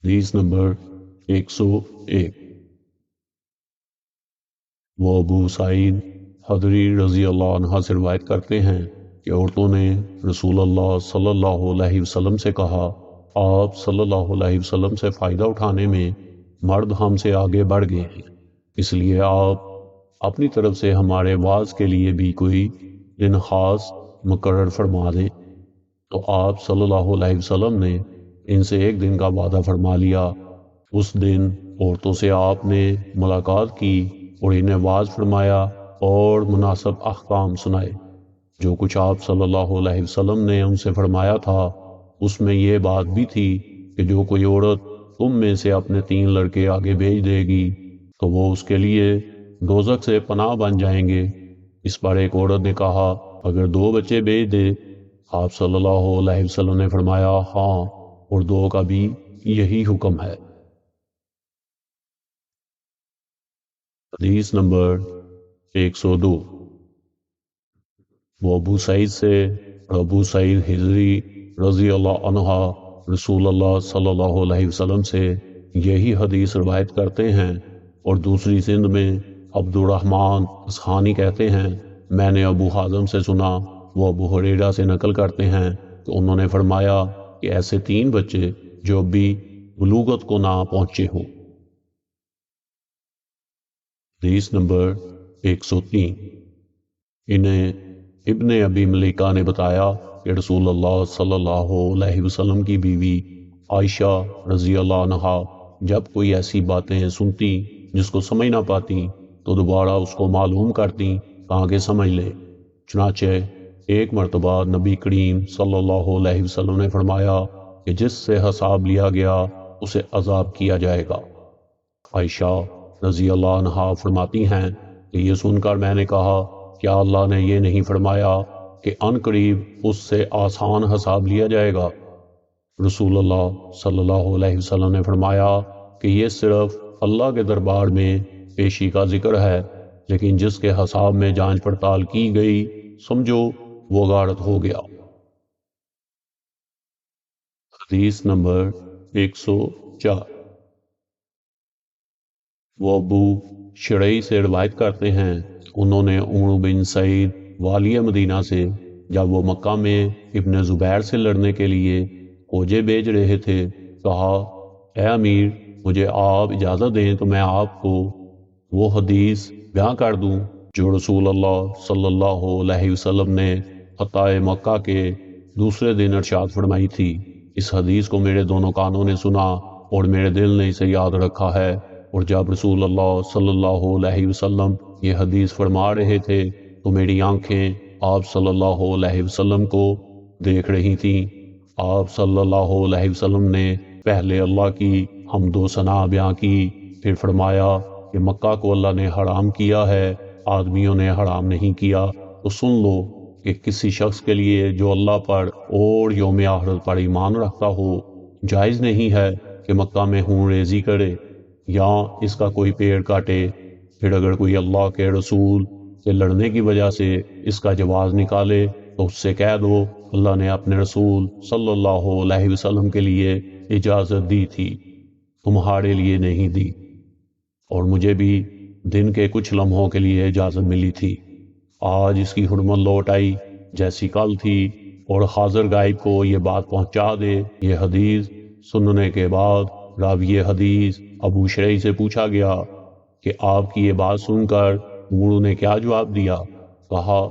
حدیث نمبر 101۔ وہ ابو سعید خدری رضی اللہ عنہ سے روایت کرتے ہیں کہ عورتوں نے رسول اللہ صلی اللہ علیہ وسلم سے کہا، آپ صلی اللہ علیہ وسلم سے فائدہ اٹھانے میں مرد ہم سے آگے بڑھ گئے ہیں، اس لیے آپ اپنی طرف سے ہمارے واعظ کے لیے بھی کوئی دن خاص مقرر فرما دیں۔ تو آپ صلی اللہ علیہ وسلم نے ان سے ایک دن کا وعدہ فرما لیا۔ اس دن عورتوں سے آپ نے ملاقات کی اور انہیں واعظ فرمایا اور مناسب احکام سنائے۔ جو کچھ آپ صلی اللہ علیہ وسلم نے ان سے فرمایا تھا اس میں یہ بات بھی تھی کہ جو کوئی عورت تم میں سے اپنے 3 لڑکے آگے بھیج دے گی تو وہ اس کے لیے دوزخ سے پناہ بن جائیں گے۔ اس پر ایک عورت نے کہا، اگر 2 بچے بھیج دے؟ آپ صلی اللہ علیہ وسلم نے فرمایا، ہاں، اور 2 کا بھی یہی حکم ہے۔ حدیث نمبر 102۔ وہ ابو سعید سے ابو سعید خدری رضی اللہ عنہ رسول اللہ صلی اللہ علیہ وسلم سے یہی حدیث روایت کرتے ہیں، اور دوسری سند میں عبد الرحمن اصحانی کہتے ہیں، میں نے ابو حازم سے سنا، وہ ابو ہریرہ سے نقل کرتے ہیں کہ انہوں نے فرمایا کہ ایسے 3 بچے جو ابھی بلوغت کو نہ پہنچے ہوں۔ حدیث نمبر 103۔ انہیں ابن ابی ملیکہ نے بتایا کہ رسول اللہ صلی اللہ علیہ وسلم کی بیوی عائشہ رضی اللہ عنہا جب کوئی ایسی باتیں سنتی جس کو سمجھ نہ پاتی تو دوبارہ اس کو معلوم کرتی تاکہ سمجھ لے۔ چنانچہ ایک مرتبہ نبی کریم صلی اللہ علیہ وسلم نے فرمایا کہ جس سے حساب لیا گیا اسے عذاب کیا جائے گا۔ عائشہ رضی اللہ عنہا فرماتی ہیں کہ یہ سن کر میں نے کہا، کیا اللہ نے یہ نہیں فرمایا کہ ان قریب اس سے آسان حساب لیا جائے گا؟ رسول اللہ صلی اللہ علیہ وسلم نے فرمایا کہ یہ صرف اللہ کے دربار میں پیشی کا ذکر ہے، لیکن جس کے حساب میں جانچ پڑتال کی گئی سمجھو وہ غارت ہو گیا۔ حدیث نمبر 104۔ وہ ابو شرعی سے روایت کرتے ہیں، انہوں نے عمرو بن سعید والی مدینہ سے جب وہ مکہ میں ابن زبیر سے لڑنے کے لیے فوجیں بھیج رہے تھے کہا، اے امیر، مجھے آپ اجازت دیں تو میں آپ کو وہ حدیث بیان کر دوں جو رسول اللہ صلی اللہ علیہ وسلم نے فتح مکہ کے دوسرے دن ارشاد فرمائی تھی۔ اس حدیث کو میرے دونوں کانوں نے سنا اور میرے دل نے اسے یاد رکھا ہے، اور جب رسول اللہ صلی اللہ علیہ وسلم یہ حدیث فرما رہے تھے تو میری آنکھیں آپ صلی اللہ علیہ وسلم کو دیکھ رہی تھیں۔ آپ صلی اللہ علیہ وسلم نے پہلے اللہ کی حمد و ثنا بیان کی، پھر فرمایا کہ مکہ کو اللہ نے حرام کیا ہے، آدمیوں نے حرام نہیں کیا، تو سن لو کہ کسی شخص کے لیے جو اللہ پر اور یوم آخرت پر ایمان رکھتا ہو جائز نہیں ہے کہ مکہ میں خون ریزی کرے یا اس کا کوئی پیڑ کاٹے۔ پھر اگر کوئی اللہ کے رسول سے لڑنے کی وجہ سے اس کا جواز نکالے تو اس سے کہہ دو اللہ نے اپنے رسول صلی اللہ علیہ وسلم کے لیے اجازت دی تھی، تمہارے لیے نہیں دی، اور مجھے بھی دن کے کچھ لمحوں کے لیے اجازت ملی تھی۔ آج اس کی حرمت لوٹ آئی جیسی کل تھی، اور حاضر غائب کو یہ بات پہنچا دے۔ یہ حدیث سننے کے بعد راوی حدیث ابو شرعی سے پوچھا گیا کہ آپ کی یہ بات سن کر عمرو نے کیا جواب دیا؟ کہا،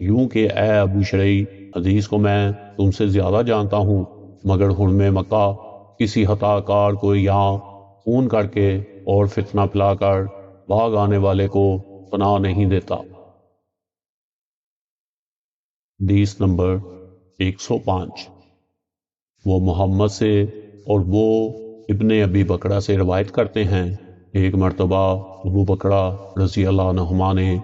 یوں کہ اے ابو شرعی، حدیث کو میں تم سے زیادہ جانتا ہوں، مگر حرم مکہ کسی خطا کار کو یہاں خون کر کے اور فتنہ پھیلا کر بھاگ آنے والے کو پناہ نہیں دیتا۔ حدیث نمبر 105۔ وہ محمد سے اور وہ ابن ابی بکرہ سے روایت کرتے ہیں، ایک مرتبہ ابو بکرہ رضی اللہ عنہما نے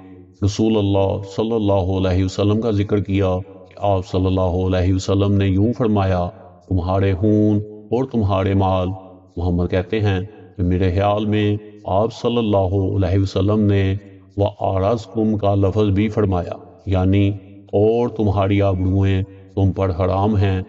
رسول اللہ صلی اللہ علیہ وسلم کا ذکر کیا کہ آپ صلی اللہ علیہ وسلم نے یوں فرمایا، تمہارے خون اور تمہارے مال۔ محمد کہتے ہیں کہ میرے خیال میں آپ صلی اللہ علیہ وسلم نے وَأَعْرَضْكُمْ کا لفظ بھی فرمایا، یعنی اور تمہاری آبروئیں تم پر حرام ہیں،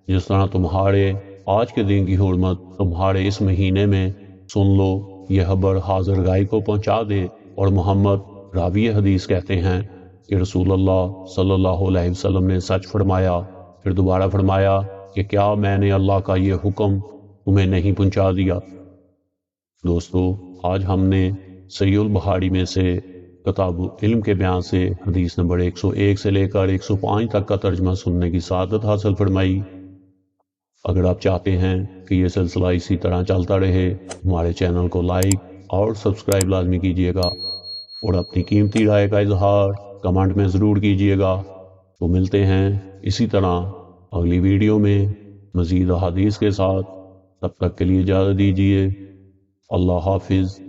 جس طرح تمہارے آج کے دن کی حرمت تمہارے اس مہینے میں سن لو، یہ خبر حاضر گائی کو پہنچا دے۔ اور محمد راوی حدیث کہتے ہیں کہ رسول اللہ صلی اللہ علیہ وسلم نے سچ فرمایا۔ پھر دوبارہ فرمایا کہ کیا میں نے اللہ کا یہ حکم تمہیں نہیں پہنچا دیا؟ دوستو، آج ہم نے صحیح البخاری میں سے کتاب علم کے بیان سے حدیث نمبر 101 سے لے کر 105 تک کا ترجمہ سننے کی سعادت حاصل فرمائی۔ اگر آپ چاہتے ہیں کہ یہ سلسلہ اسی طرح چلتا رہے، ہمارے چینل کو لائک اور سبسکرائب لازمی کیجیے گا، اور اپنی قیمتی رائے کا اظہار کمنٹ میں ضرور کیجیے گا۔ تو ملتے ہیں اسی طرح اگلی ویڈیو میں مزید احادیث کے ساتھ۔ تب تک کے لیے اجازت دیجیے۔ اللہ حافظ۔